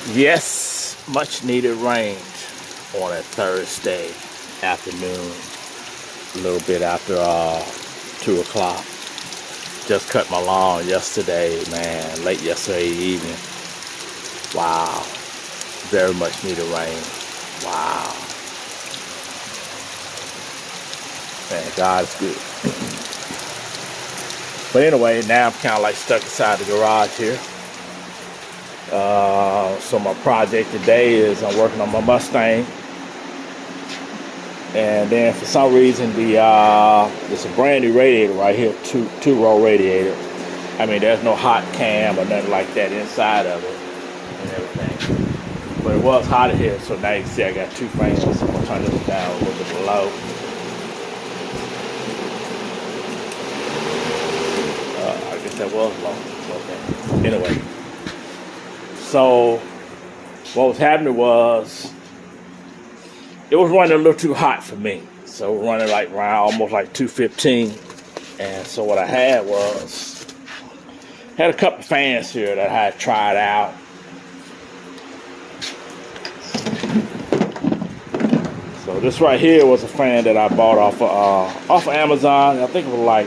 Yes, much needed rain on a Thursday afternoon, a little bit after 2 o'clock. Just cut my lawn yesterday, man, late yesterday evening. Wow, very much needed rain. Wow, man, God is good. But anyway, now I'm kind of like stuck inside the garage here. So my project today is I'm working on my Mustang, and then for some reason it's a brand new radiator right here, two-row radiator. I mean, there's no hot cam or nothing like that inside of it and everything. But it was hot in here, so now you can see I got two fans. So I'm gonna turn this down a little bit low. I guess that was low. Okay. Anyway. So what was happening was it was running a little too hot for me. So running like around almost like 215. And so what I had a couple of fans here that I had tried out. So this right here was a fan that I bought off of Amazon. I think it was like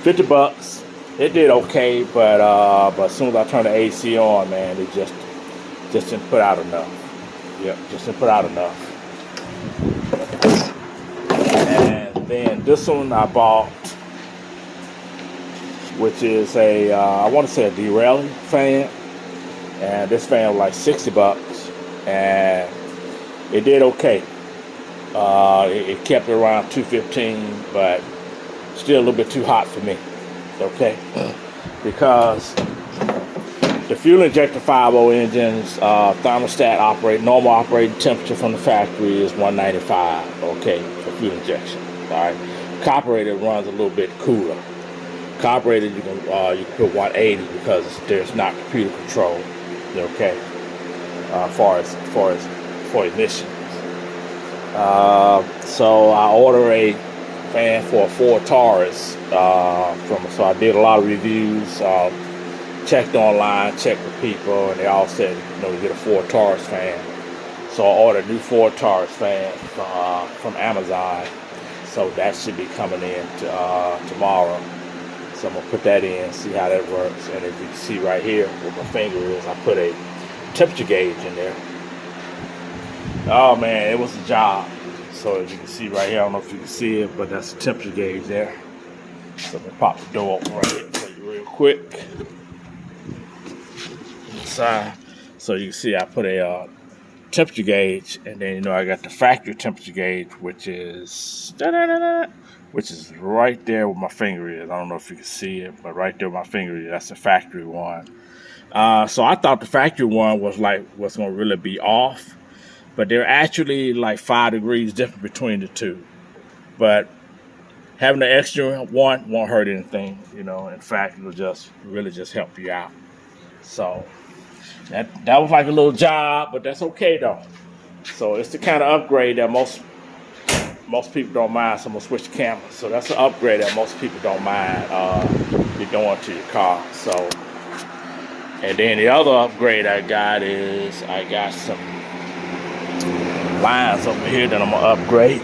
$50. It did okay, but as soon as I turned the AC on, man, it just didn't put out enough. Yep, just didn't put out enough. And then this one I bought, which is I want to say a derailing fan, and this fan was like $60, and it did okay. It kept it around 215, but still a little bit too hot for me. Okay, because the fuel injector 5.0 engines, thermostat normal operating temperature from the factory is 195. Okay, for fuel injection. All right, carburetor runs a little bit cooler. Carburetor you can put 180 because there's not computer control. Okay, for emissions. So I order a fan for a Ford Taurus so I did a lot of reviews, checked online, checked with people, and they all said, you get a Ford Taurus fan. So I ordered a new Ford Taurus fan from Amazon. So that should be coming in tomorrow. So I'm gonna put that in, see how that works. And if you can see right here where my finger is, I put a temperature gauge in there. Oh man, it was a job. So as you can see right here, I don't know if you can see it, but that's the temperature gauge there. So I'm gonna pop the door open right here for you real quick. Inside. So you can see I put a temperature gauge, and then I got the factory temperature gauge, which is right there where my finger is. I don't know if you can see it, but right there where my finger is, that's the factory one. So I thought the factory one was gonna really be off. But they're actually like 5 degrees different between the two. But having the extra one won't hurt anything, In fact, it'll just really help you out. So that was like a little job, but that's okay though. So it's the kind of upgrade that most people don't mind. So I'm gonna switch the camera. So that's an upgrade that most people don't mind you doing to your car. So, and then the other upgrade I got is I got some lines over here that I'm gonna upgrade.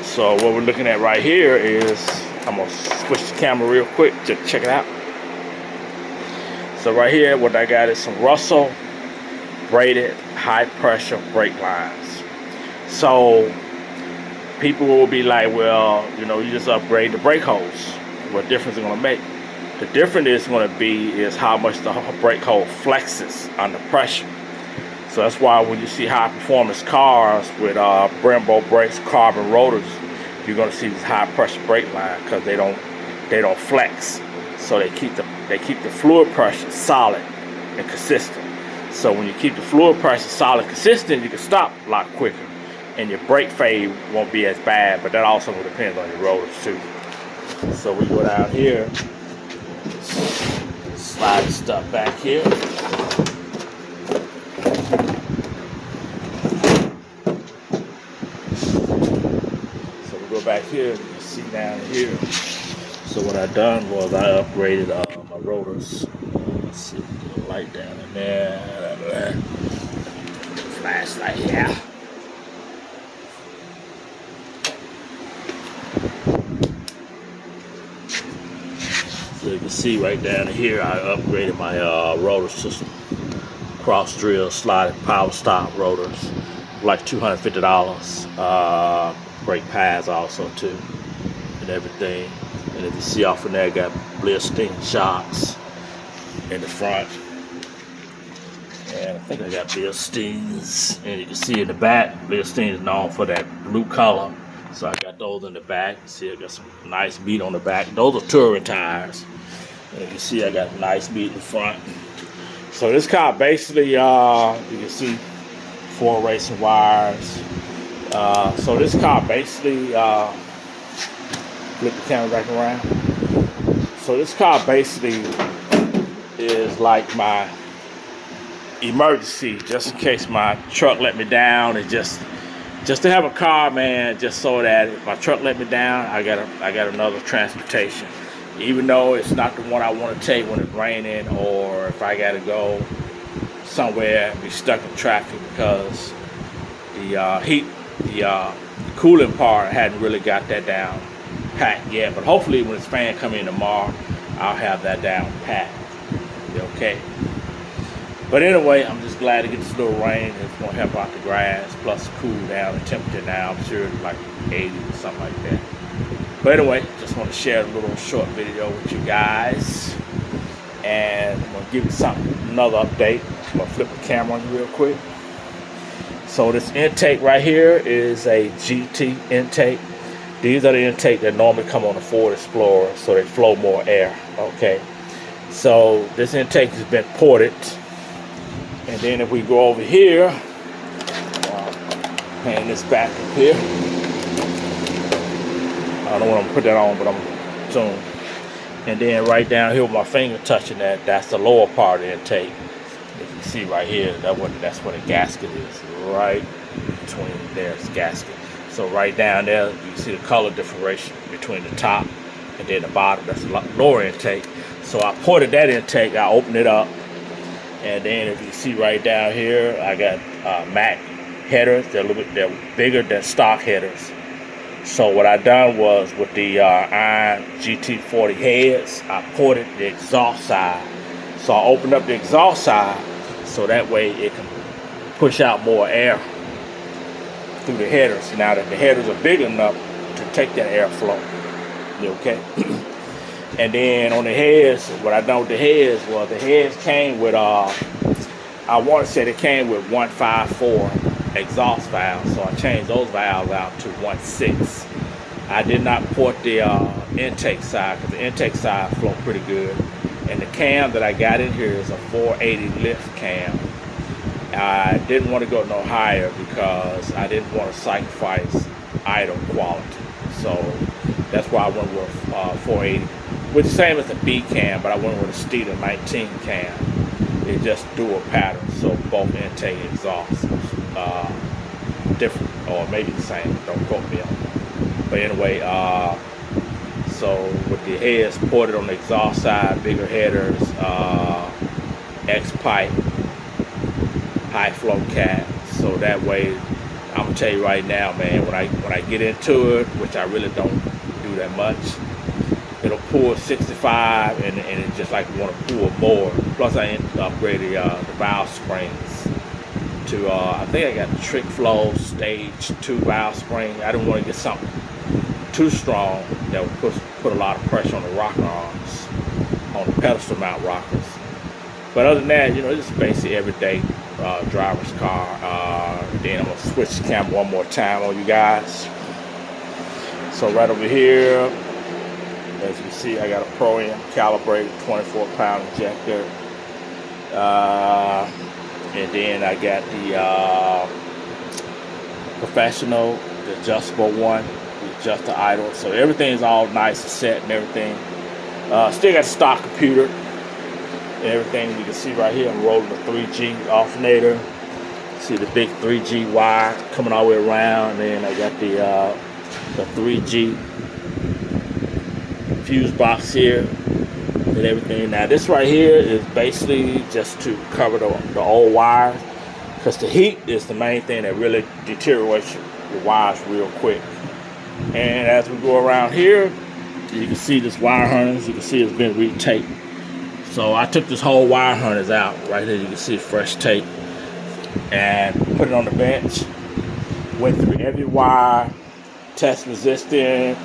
So what we're looking at right here is, I'm gonna switch the camera real quick to check it out. So right here, what I got is some Russell braided high pressure brake lines. So people will be like, well, you just upgrade the brake hose. What difference is it gonna make? The difference is going to be how much the brake hose flexes under pressure. So that's why when you see high performance cars with Brembo brakes, carbon rotors, you're going to see these high pressure brake lines because they don't flex. So they keep the fluid pressure solid and consistent. So when you keep the fluid pressure solid and consistent, you can stop a lot quicker, and your brake fade won't be as bad. But that also depends on your rotors too. So we go down here. Slide the stuff back here. So we go back here, you can see down here. So So what I done was I upgraded my rotors. Let's see, get a light down in there. Flashlight here. So you can see right down here, I upgraded my rotor system. Cross drill sliding power stop rotors, like $250. Brake pads also too, and everything. And if you see off in there, I got blister shocks in the front. And I think I got Bilsteins. And you can see in the back, Bilstein is known for that blue color. So I got those in the back. You see I got some nice beat on the back. Those are touring tires. And you can see I got nice beat in the front. So this car basically, you can see 4 racing wires. So this car basically, flip the camera back around. So this car basically is like my emergency, just in case my truck let me down, and just to have a car, man, just so that if my truck let me down, I got another transportation. Even though it's not the one I want to take when it's raining, or if I got to go somewhere and be stuck in traffic because the cooling part hadn't really got that down packed yet. But hopefully when this fan come in tomorrow, I'll have that down packed. Okay. But anyway, I'm just glad to get this little rain. It's going to help out the grass, plus cool down the temperature now. I'm sure it's like 80 or something like that. But anyway, just want to share a little short video with you guys. And I'm going to give you another update. I'm going to flip the camera on you real quick. So this intake right here is a GT intake. These are the intake that normally come on the Ford Explorer, so they flow more air. Okay. So this intake has been ported. And then if we go over here, hand this back up here. I don't want to put that on, but I'm soon. And then right down here with my finger touching that, that's the lower part of the intake. If you see right here, that's where the gasket is. Right between there's gasket. So right down there, you see the color differentiation between the top and then the bottom. That's the lower intake. So I ported that intake, I opened it up. And then if you see right down here, I got Mac headers. They're bigger than stock headers. So what I done was with the Iron GT40 heads, I ported the exhaust side. So I opened up the exhaust side so that way it can push out more air through the headers. Now that the headers are big enough to take that airflow. Okay. And then on the heads, what I done with the heads was the heads came with, I want to say they came with 154 exhaust valves. So I changed those valves out to 1.6. I did not port the intake side because the intake side flowed pretty good. And the cam that I got in here is a 480 lift cam. I didn't want to go no higher because I didn't want to sacrifice idle quality. So that's why I went with 480. Which is the same as the B cam, but I went with a Steeder 19 cam. It's just dual pattern, so both intake and exhaust different, or maybe the same. Don't quote me on it. But anyway, so with the heads ported on the exhaust side, bigger headers, X pipe, high flow cap. So that way, I'm gonna tell you right now, man. When I get into it, which I really don't do that much. It'll pull 65 and it's just like you want to pull more. Plus I upgraded the valve springs to, I think I got Trick Flow Stage 2 valve spring. I didn't want to get something too strong that would put a lot of pressure on the rocker arms, on the pedestal mount rockers. But other than that, it's basically everyday driver's car. Then I'm going to switch the camera one more time on you guys. So right over here, as you see, I got a Pro-Am calibrated 24-pound injector. And then I got the Professional, the adjustable one, the adjust the idle. So everything's all nice and set and everything. Still got the stock computer and everything. You can see right here, I'm rolling the 3G alternator. See the big 3G wire coming all the way around. And then I got the 3G fuse box here and everything. Now this right here is basically just to cover the old wires, because the heat is the main thing that really deteriorates your wires real quick. And as we go around here, you can see this wire harness. You can see it's been retaped. So I took this whole wire harness out. Right here you can see fresh tape, and put it on the bench. Went through every wire, test resistance,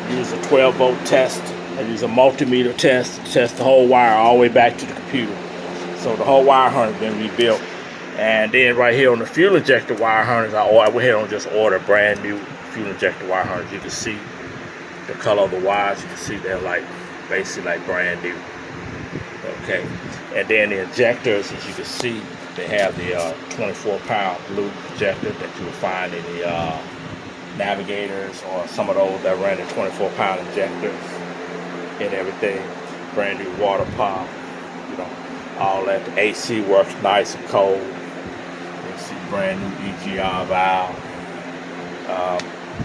use a 12-volt test, and use a multimeter test to test the whole wire all the way back to the computer. So the whole wire harness been rebuilt. And then right here on the fuel injector wire harness, I went ahead and just ordered a brand new fuel injector wire harness. You can see the color of the wires. You can see they're like basically like brand new. Okay, and then the injectors, as you can see, they have the 24-pound blue injector that you will find in the Navigators, or some of those that ran the 24-pound injectors and everything. Brand new water pump, you know, all that. The AC works nice and cold. You see brand new EGR valve,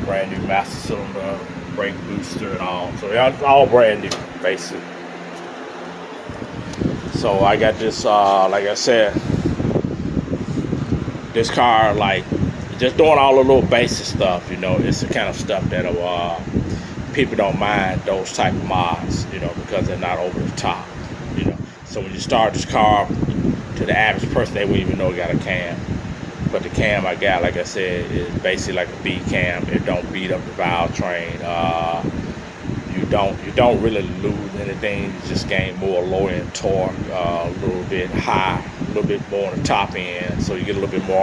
brand new master cylinder, brake booster, and all. So it's all brand new, basically. So I got this, like I said, this car, like, just doing all the little basic stuff, you know. It's the kind of stuff that people don't mind those type of mods, you know, because they're not over the top, you know. So when you start this car, to the average person, they wouldn't even know it got a cam. But the cam I got, like I said, is basically like a B cam. It don't beat up the valve train. You don't really lose anything. You just gain more low end torque, a little bit high, a little bit more on the top end, so you get a little bit more